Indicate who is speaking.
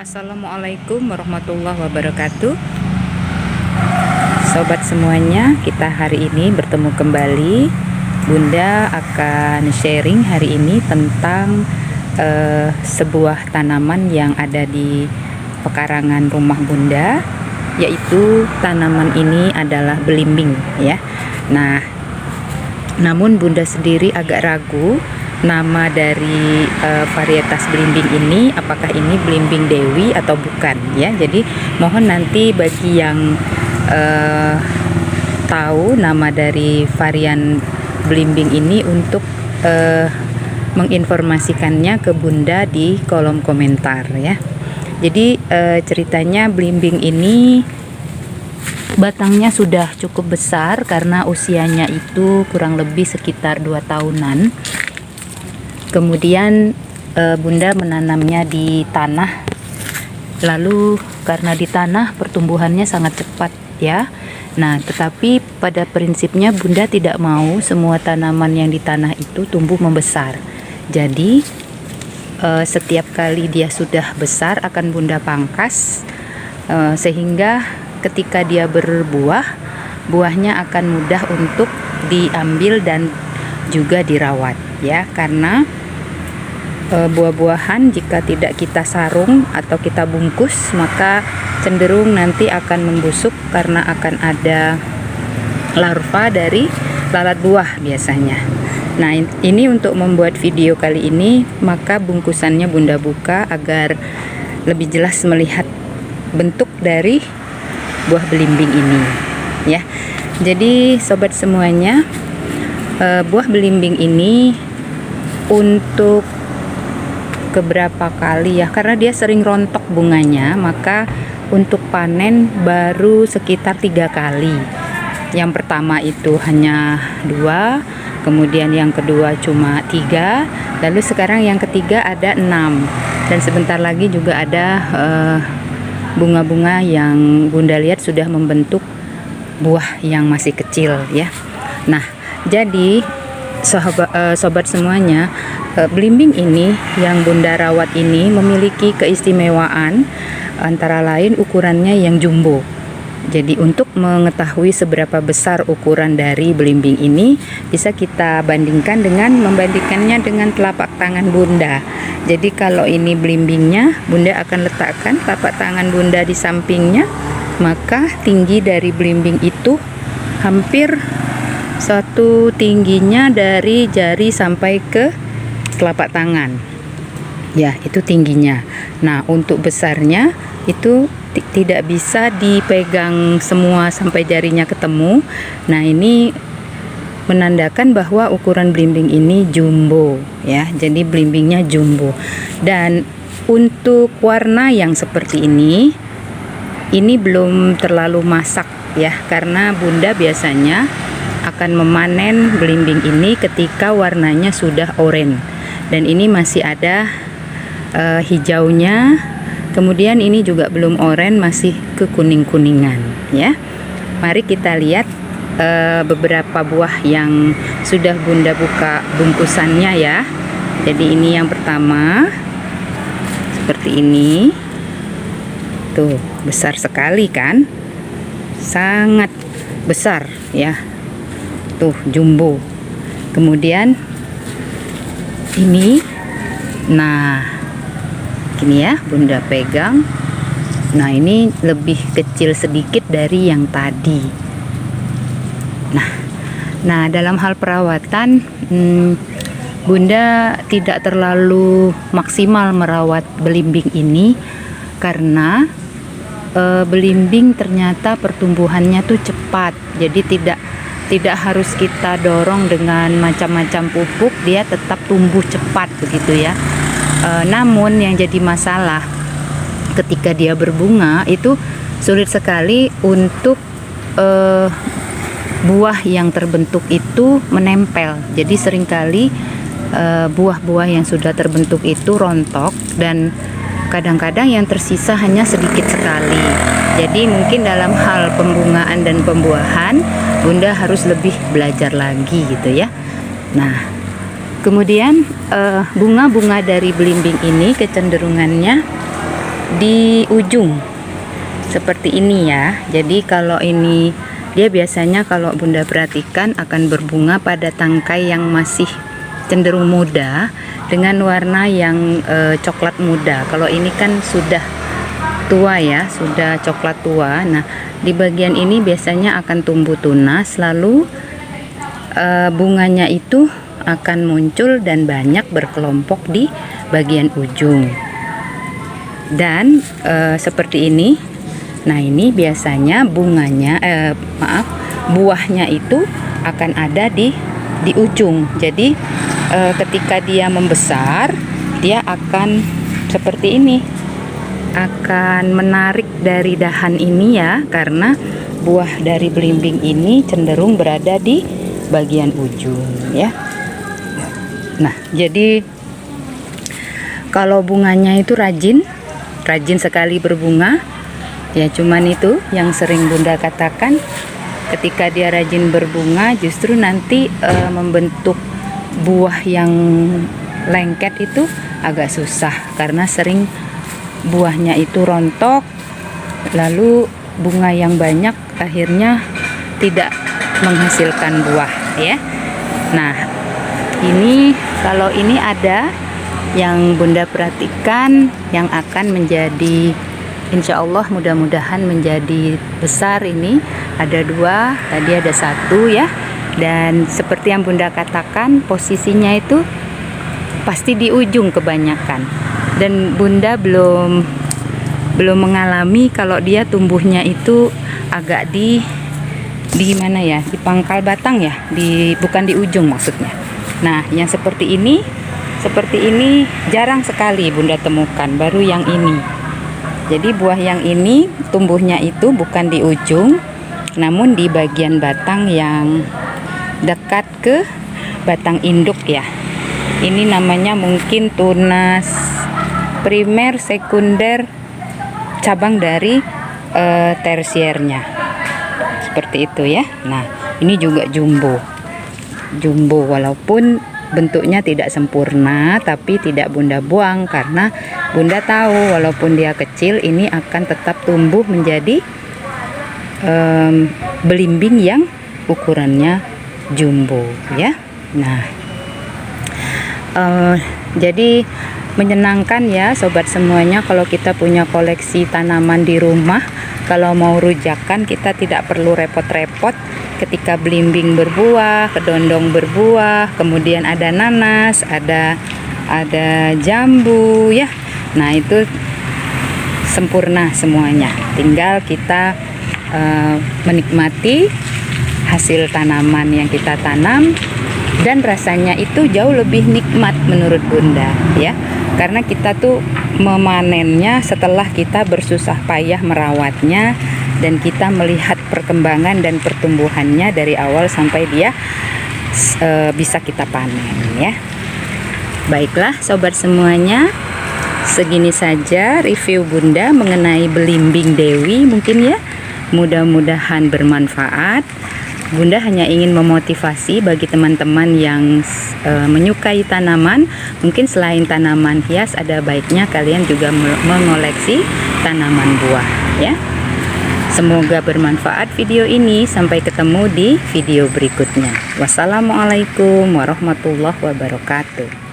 Speaker 1: Assalamualaikum warahmatullahi wabarakatuh. Sobat semuanya, kita hari ini bertemu kembali. Bunda akan sharing hari ini tentang sebuah tanaman yang ada di pekarangan rumah Bunda, yaitu tanaman ini adalah belimbing ya. Nah, namun Bunda sendiri agak ragu nama dari varietas belimbing ini, apakah ini belimbing Dewi atau bukan ya. Jadi mohon nanti bagi yang tahu nama dari varian belimbing ini untuk menginformasikannya ke Bunda di kolom komentar ya. Jadi ceritanya belimbing ini batangnya sudah cukup besar karena usianya itu kurang lebih sekitar 2 tahunan. Kemudian Bunda menanamnya di tanah. Lalu karena di tanah pertumbuhannya sangat cepat ya. Nah, tetapi pada prinsipnya Bunda tidak mau semua tanaman yang di tanah itu tumbuh membesar. Jadi setiap kali dia sudah besar akan Bunda pangkas sehingga ketika dia berbuah, buahnya akan mudah untuk diambil dan juga dirawat ya, karena buah-buahan jika tidak kita sarung atau kita bungkus maka cenderung nanti akan membusuk karena akan ada larva dari lalat buah biasanya. Nah, ini untuk membuat video kali ini maka bungkusannya Bunda buka agar lebih jelas melihat bentuk dari buah belimbing ini ya. Jadi sobat semuanya, buah belimbing ini untuk keberapa kali ya, karena dia sering rontok bunganya, maka untuk panen baru sekitar 3 kali. Yang pertama itu hanya 2, kemudian yang kedua cuma 3, lalu sekarang yang ketiga ada 6, dan sebentar lagi juga ada bunga-bunga yang Bunda lihat sudah membentuk buah yang masih kecil ya. Nah, jadi sobat semuanya, belimbing ini yang Bunda rawat ini memiliki keistimewaan antara lain ukurannya yang jumbo. Jadi untuk mengetahui seberapa besar ukuran dari belimbing ini bisa kita bandingkan dengan membandingkannya dengan telapak tangan Bunda. Jadi kalau ini belimbingnya, Bunda akan letakkan telapak tangan Bunda di sampingnya, maka tinggi dari belimbing itu hampir satu tingginya dari jari sampai ke telapak tangan ya, itu tingginya. Nah, untuk besarnya itu tidak bisa dipegang semua sampai jarinya ketemu. Nah, ini menandakan bahwa ukuran belimbing ini jumbo ya, jadi belimbingnya jumbo. Dan untuk warna yang seperti ini belum terlalu masak ya, karena Bunda biasanya akan memanen belimbing ini ketika warnanya sudah oranye, dan ini masih ada hijaunya. Kemudian ini juga belum oranye, masih kekuning-kuningan ya. Mari kita lihat beberapa buah yang sudah Bunda buka bungkusannya ya. Jadi ini yang pertama seperti ini tuh, besar sekali kan, sangat besar ya, tuh jumbo. Kemudian ini, nah gini ya, Bunda pegang. Nah, ini lebih kecil sedikit dari yang tadi. Nah dalam hal perawatan, Bunda tidak terlalu maksimal merawat belimbing ini karena belimbing ternyata pertumbuhannya tuh cepat. Jadi tidak harus kita dorong dengan macam-macam pupuk, dia tetap tumbuh cepat begitu ya. Namun yang jadi masalah ketika dia berbunga itu sulit sekali untuk buah yang terbentuk itu menempel. Jadi seringkali buah-buah yang sudah terbentuk itu rontok, dan kadang-kadang yang tersisa hanya sedikit sekali. Jadi mungkin dalam hal pembungaan dan pembuahan Bunda harus lebih belajar lagi gitu ya. Nah, kemudian bunga-bunga dari belimbing ini kecenderungannya di ujung seperti ini ya. Jadi kalau ini dia biasanya kalau Bunda perhatikan akan berbunga pada tangkai yang masih cenderung muda dengan warna yang coklat muda. Kalau ini kan sudah tua ya, sudah coklat tua. Nah, di bagian ini biasanya akan tumbuh tunas, lalu bunganya itu akan muncul dan banyak berkelompok di bagian ujung. Dan seperti ini. Nah, ini biasanya bunganya buahnya itu akan ada di ujung. Jadi ketika dia membesar, dia akan seperti ini, akan menarik dari dahan ini ya, karena buah dari belimbing ini cenderung berada di bagian ujung ya. Nah, jadi kalau bunganya itu rajin sekali berbunga ya, cuman itu yang sering Bunda katakan, ketika dia rajin berbunga justru nanti membentuk buah yang lengket itu agak susah, karena sering buahnya itu rontok, lalu bunga yang banyak akhirnya tidak menghasilkan buah ya. Nah, ini kalau ini ada yang Bunda perhatikan yang akan menjadi, insya Allah mudah-mudahan menjadi besar, ini ada 2, tadi ada 1 ya. Dan seperti yang Bunda katakan, posisinya itu pasti di ujung kebanyakan. Dan Bunda belum mengalami kalau dia tumbuhnya itu agak di mana ya, di pangkal batang ya, bukan di ujung maksudnya. Nah, yang seperti ini jarang sekali Bunda temukan, baru yang ini. Jadi buah yang ini tumbuhnya itu bukan di ujung, namun di bagian batang yang dekat ke batang induk ya. Ini namanya mungkin tunas primer, sekunder, cabang dari tersiernya. Seperti itu ya. Nah, ini juga jumbo walaupun bentuknya tidak sempurna, tapi tidak Bunda buang karena Bunda tahu walaupun dia kecil, ini akan tetap tumbuh menjadi belimbing yang ukurannya jumbo ya. Nah, jadi menyenangkan ya sobat semuanya kalau kita punya koleksi tanaman di rumah. Kalau mau rujakan kita tidak perlu repot-repot ketika belimbing berbuah, kedondong berbuah, kemudian ada nanas, ada jambu ya. Nah, itu sempurna semuanya. Tinggal kita menikmati hasil tanaman yang kita tanam, dan rasanya itu jauh lebih nikmat menurut Bunda ya. Karena kita tuh memanennya setelah kita bersusah payah merawatnya, dan kita melihat perkembangan dan pertumbuhannya dari awal sampai dia bisa kita panen ya. Baiklah sobat semuanya, segini saja review Bunda mengenai belimbing Dewi mungkin ya. Mudah-mudahan bermanfaat. Bunda hanya ingin memotivasi bagi teman-teman yang menyukai tanaman. Mungkin selain tanaman hias, ada baiknya kalian juga mengoleksi tanaman buah ya. Semoga bermanfaat video ini. Sampai ketemu di video berikutnya. Wassalamualaikum warahmatullahi wabarakatuh.